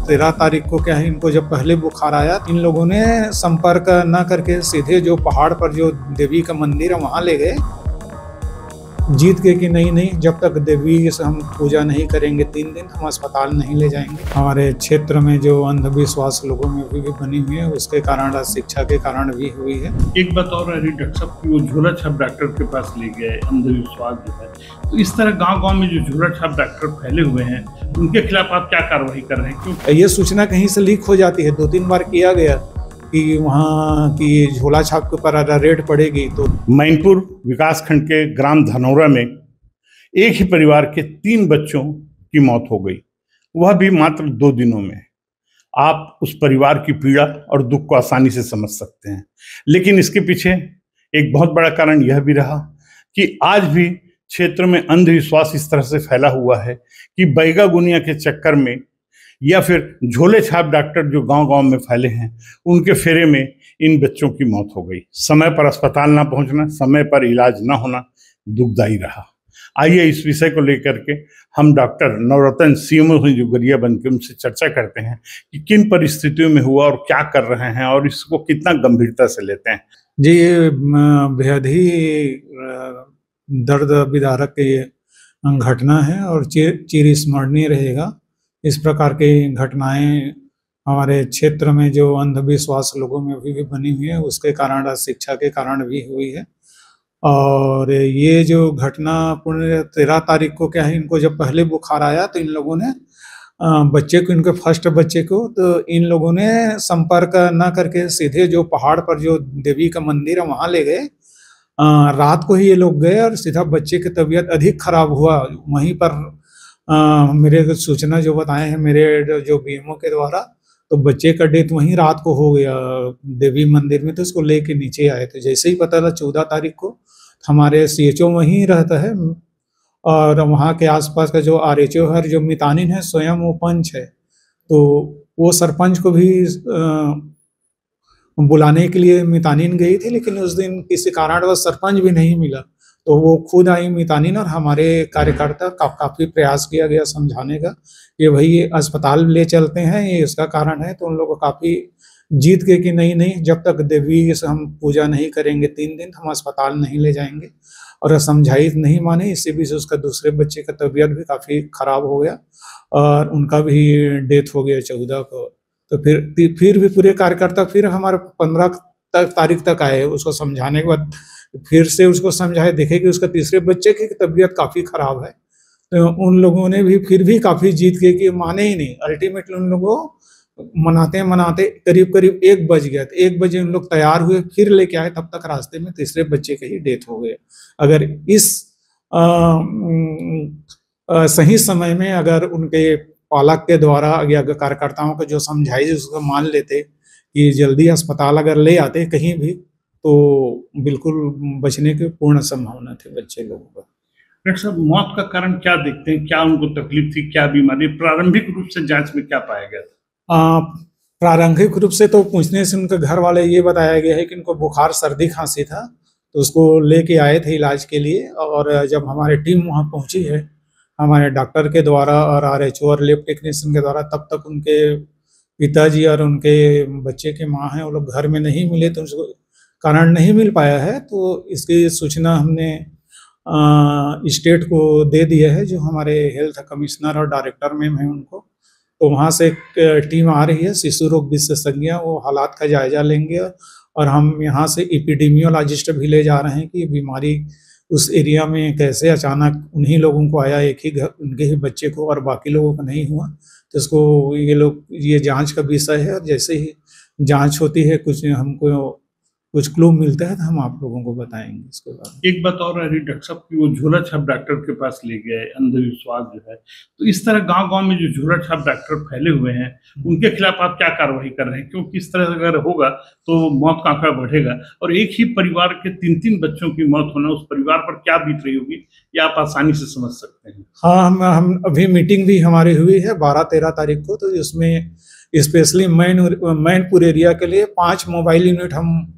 13 तारीख को क्या है, इनको जब पहले बुखार आया, इन लोगों ने संपर्क न करके सीधे जो पहाड़ पर जो देवी का मंदिर है वहां ले गए, जीत के कि नहीं जब तक देवी से हम पूजा नहीं करेंगे 3 दिन हम अस्पताल नहीं ले जाएंगे। हमारे क्षेत्र में जो अंधविश्वास लोगों में भी बनी हुई है, उसके कारण शिक्षा के कारण भी हुई है। एक बात और है डॉक्टर साहब की वो झोला छाप डॉक्टर के पास ले गए, अंधविश्वास जो है, तो इस तरह गांव में जो झोला छाप डॉक्टर फैले हुए हैं उनके खिलाफ आप क्या कार्रवाई कर रहे हैं? क्यों ये सूचना कहीं से लीक हो जाती है, 2-3 बार किया गया कि वहाँ की झोला छाप के ऊपर रेड पड़ेगी। तो मैनपुर विकासखंड के ग्राम धनौरा में एक ही परिवार के 3 बच्चों की मौत हो गई, वह भी मात्र 2 दिनों में। आप उस परिवार की पीड़ा और दुख को आसानी से समझ सकते हैं, लेकिन इसके पीछे एक बहुत बड़ा कारण यह भी रहा कि आज भी क्षेत्र में अंधविश्वास इस तरह से फैला हुआ है कि बैगा गुनिया के चक्कर में या फिर झोले छाप डॉक्टर जो गांव-गांव में फैले हैं, उनके फेरे में इन बच्चों की मौत हो गई। समय पर अस्पताल ना पहुंचना, समय पर इलाज ना होना दुखदायी रहा। आइए इस विषय को लेकर के हम डॉक्टर नवरत्न सीएमओ जो गरिया बन के उनसे चर्चा करते हैं कि किन परिस्थितियों में हुआ और क्या कर रहे हैं और इसको कितना गंभीरता से लेते हैं। जी, ये बेहद ही दर्द विदारक घटना है और चिर स्मरणीय रहेगा। इस प्रकार की घटनाएं हमारे क्षेत्र में जो अंधविश्वास लोगों में भी बनी हुई है, उसके कारण शिक्षा के कारण भी हुई है। और ये जो घटना पूर्ण 13 तारीख को क्या है, इनको जब पहले बुखार आया तो इन लोगों ने बच्चे को, इनके फर्स्ट बच्चे को, तो इन लोगों ने संपर्क न करके सीधे जो पहाड़ पर जो देवी का मंदिर है वहां ले गए। रात को ही ये लोग गए और सीधा बच्चे की तबीयत अधिक खराब हुआ। वहीं पर मेरे सूचना जो बताए हैं मेरे जो बीएमओ के द्वारा, तो बच्चे का डेथ वहीं रात को हो गया देवी मंदिर में, तो उसको लेके नीचे आए थे। जैसे ही पता था 14 तारीख को, हमारे सीएचओ वहीं रहता है और वहाँ के आसपास का जो आरएचओ है जो मितानिन है, स्वयं वो पंच है, तो वो सरपंच को भी बुलाने के लिए मितानिन गई थी, लेकिन उस दिन किसी कारणवश सरपंच भी नहीं मिला, तो वो खुद आई मितानिन और हमारे कार्यकर्ता काफी प्रयास किया गया समझाने का कि भाई ये अस्पताल ले चलते हैं, ये इसका कारण है। तो उन लोगों को काफी जीत के कि नहीं जब तक देवी से हम पूजा नहीं करेंगे 3 दिन हम अस्पताल नहीं ले जाएंगे, और समझाई नहीं माने। इसी बीच उसका दूसरे बच्चे का तबीयत भी काफी खराब हो गया और उनका भी डेथ हो गया 14 को। तो फिर भी पूरे कार्यकर्ता फिर हमारे 15 तारीख तक आए, उसको समझाने के बाद फिर से उसको समझाए, देखे कि उसका तीसरे बच्चे की तबीयत काफी खराब है। तो उन लोगों ने भी फिर भी काफी जीत के कि माने ही नहीं। अल्टीमेटली उन लोगों मनाते करीब 1 बज गया। तो 1 बजे उन लोग तैयार हुए, फिर लेके आए, तब तक रास्ते में तीसरे बच्चे की ही डेथ हो गई। अगर इस सही समय में अगर उनके पालक के द्वारा या कार्यकर्ताओं को जो समझाई उसको मान लेते कि जल्दी अस्पताल अगर ले आते कहीं भी, तो बिल्कुल बचने की पूर्ण संभावना थी बच्चे लोगों का। डॉक्टर साहब, मौत का कारण क्या देखते हैं? क्या उनको तकलीफ थी, क्या बीमारी? प्रारंभिक रूप से जांच में क्या पाया गया था? प्रारंभिक रूप से तो पूछने से उनके घर वाले ये बताया गया है कि इनको बुखार, सर्दी, खांसी था, तो उसको लेके आए थे इलाज के लिए। और जब हमारी टीम वहाँ पहुंची है हमारे डॉक्टर के द्वारा और आरएचओ और लैब टेक्नीशियन के द्वारा, तब तक उनके पिताजी और उनके बच्चे के माँ हैं वो लोग घर में नहीं मिले, तो उसको कारण नहीं मिल पाया है। तो इसकी सूचना हमने स्टेट को दे दिया है, जो हमारे हेल्थ कमिश्नर और डायरेक्टर मैम हैं उनको। तो वहाँ से एक टीम आ रही है, शिशु रोग विशेषज्ञ, वो हालात का जायजा लेंगे और हम यहाँ से एपिडेमियोलॉजिस्ट भी ले जा रहे हैं कि बीमारी उस एरिया में कैसे अचानक उन्हीं लोगों को आया, एक ही घर उनके ही बच्चे को, और बाकी लोगों को नहीं हुआ। तो इसको ये जांच का विषय है, और जैसे ही जांच होती है हमको कुछ क्लू मिलता है तो हम आप लोगों को बताएंगे इसके बाद। एक बात और है डॉक्टर साहब की वो झोला छाप डॉक्टर के पास ले गए, अंधविश्वास जो है, तो इस तरह गांव में जो झोला छाप डॉक्टर फैले हुए हैं उनके खिलाफ आप क्या कार्रवाई कर रहे हैं? क्योंकि इस तरह अगर होगा तो मौत का आंकड़ा बढ़ेगा, और एक ही परिवार के 3 बच्चों की मौत होना उस परिवार पर क्या बीत रही होगी, ये आप आसानी से समझ सकते हैं। हाँ, हम अभी मीटिंग भी हमारी हुई है 12-13 तारीख को, तो इसमें स्पेशली मैनपुर एरिया के लिए 5 मोबाइल यूनिट हम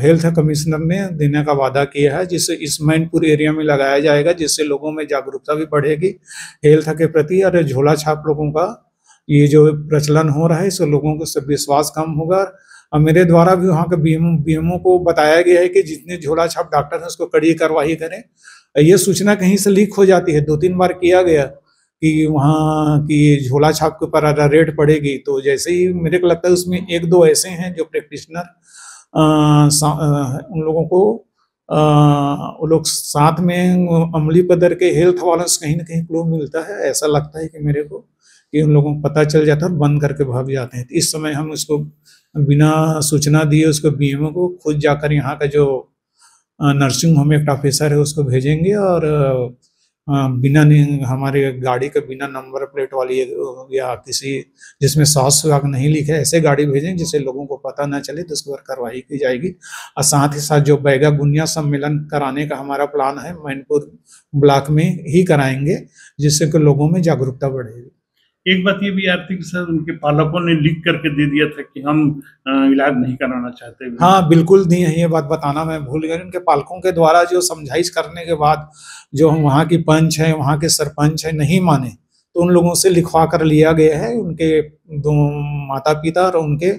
हेल्थ कमिश्नर ने देने का वादा किया है, जिससे इस मैनपुर एरिया में लगाया जाएगा, जिससे लोगों में जागरूकता भी बढ़ेगी हेल्थ के प्रति, और झोला छाप लोगों का ये जो प्रचलन हो रहा है इससे लोगों को सब विश्वास कम होगा। और मेरे द्वारा भी वहाँ के बीएमओ को बताया गया है कि जितने झोला छाप डॉक्टर हैं उसको कड़ी कार्रवाई करें। ये सूचना कहीं से लीक हो जाती है, 2-3 बार किया गया कि वहाँ की झोला छाप के ऊपर रेड पड़ेगी, तो जैसे ही मेरे को लगता है उसमें 1-2 ऐसे हैं जो प्रैक्टिशनर उन लोगों को वो लोग साथ में अमली पदर के हेल्थ वालों से कहीं ना कहीं क्लू मिलता है, ऐसा लगता है कि मेरे को कि उन लोगों को पता चल जाता है, बंद करके भाग जाते हैं। तो इस समय हम उसको बिना सूचना दिए उसको बीएमओ को खुद जाकर यहाँ का जो नर्सिंग होम एक ऑफिसर है उसको भेजेंगे और बिना हमारे गाड़ी के बिना नंबर प्लेट वाली या किसी जिसमें स्वास्थ्य विभाग नहीं लिखे ऐसे गाड़ी भेजेंगे जिससे लोगों को पता ना चले, तो उसके ऊपर कार्रवाई की जाएगी। और साथ ही साथ जो बैगा गुनिया सम्मेलन कराने का हमारा प्लान है मैनपुर ब्लॉक में ही कराएंगे, जिससे कि लोगों में जागरूकता बढ़ेगी। एक बात ये भी आती कि सर उनके पालकों ने लिख करके दे दिया था कि हम इलाज नहीं कराना चाहते। हाँ बिल्कुल नहीं है, ये बात बताना मैं भूल गया। उनके पालकों के द्वारा जो समझाइश करने के बाद जो हम वहाँ की पंच है, वहाँ के सरपंच है, नहीं माने तो उन लोगों से लिखवा कर लिया गया है, उनके 2 माता पिता और उनके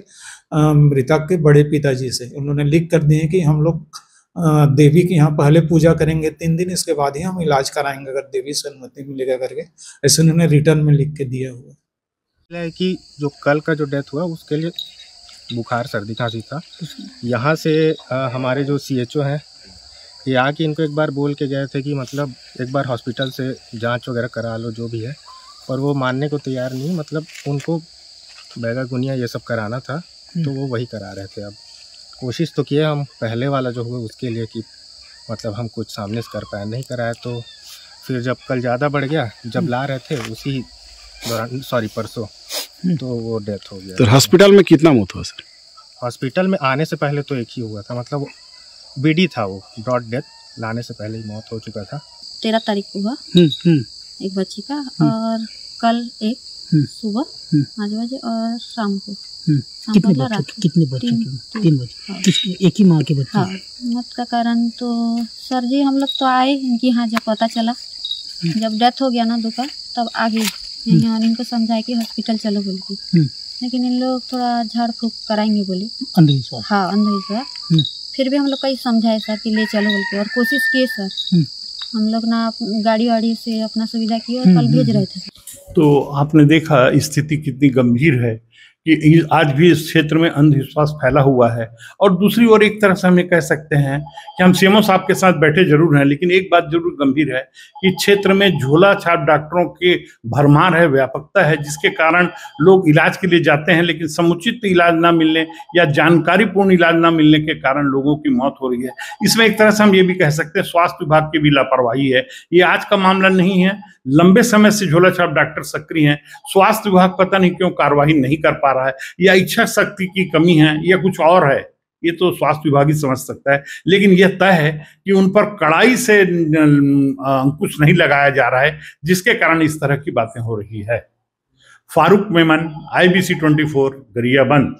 मृतक के बड़े पिताजी से उन्होंने लिख कर दिए कि हम लोग देवी की यहाँ पहले पूजा करेंगे 3 दिन, इसके बाद ही हम इलाज कराएंगे अगर देवी से अनुमति मिलेगा करके, ऐसे उन्होंने रिटर्न में लिख के दिया हुआ है। कि जो कल का जो डेथ हुआ उसके लिए बुखार सर्दी खांसी था। यहाँ से हमारे जो CHO हैं ये आके इनको एक बार बोल के गए थे कि मतलब एक बार हॉस्पिटल से जांच वगैरह करा लो जो भी है, पर वो मानने को तैयार नहीं। मतलब उनको बैगा गुनिया ये सब कराना था तो वो वही करा रहे थे। अब कोशिश तो किए हम पहले वाला जो हुआ उसके लिए कि मतलब हम कुछ सामने से कर पाए, नहीं कराया। तो फिर जब कल ज़्यादा बढ़ गया, जब ला रहे थे उसी दौरान परसों तो वो डेथ हो गया। तो हॉस्पिटल में कितना मौत हुआ सर? हॉस्पिटल में आने से पहले तो एक ही हुआ था, मतलब BD था, वो ब्रॉड डेथ, लाने से पहले ही मौत हो चुका था। 13 तारीख को हुआ एक बच्ची का, और कल एक सुबह 5 बजे और शाम को कितने बच्चे? 3 बजे। एक ही माँ के बच्चे? हाँ। मौत का कारण तो सर जी हम लोग तो आए इनकी यहाँ जब पता चला, जब डेथ हो गया ना दोपहर, तब आगे और इनको समझाए कि हॉस्पिटल चलो बोल के, लेकिन इन लोग थोड़ा झाड़ फूक कराएंगे बोले, अंधविश्वास। हाँ अंधविश्वास। फिर भी हम लोग कहीं समझाए सर कि ले चलो बोल के, और कोशिश किए सर, हम लोग ना गाड़ी वाड़ी से अपना सुविधा किए और कल भेज रहे थे। तो आपने देखा स्थिति कितनी गंभीर है कि आज भी इस क्षेत्र में अंधविश्वास फैला हुआ है। और दूसरी ओर एक तरह से हम ये कह सकते हैं कि हम CMO साहब के साथ बैठे जरूर हैं, लेकिन एक बात जरूर गंभीर है कि क्षेत्र में झोला छाप डॉक्टरों के भरमार है, व्यापकता है, जिसके कारण लोग इलाज के लिए जाते हैं लेकिन समुचित इलाज ना मिलने या जानकारीपूर्ण इलाज ना मिलने के कारण लोगों की मौत हो रही है। इसमें एक तरह से हम ये भी कह सकते हैं स्वास्थ्य विभाग की भी लापरवाही है। ये आज का मामला नहीं है, लंबे समय से झोला छाप डॉक्टर सक्रिय हैं, स्वास्थ्य विभाग पता नहीं क्यों कार्रवाई नहीं कर पा रहा है, या इच्छा शक्ति की कमी है या कुछ और है, ये तो स्वास्थ्य विभाग ही समझ सकता है। लेकिन यह तय है कि उन पर कड़ाई से अंकुश नहीं लगाया जा रहा है, जिसके कारण इस तरह की बातें हो रही है। फारूक मेमन, IBC 24, गरियाबंद।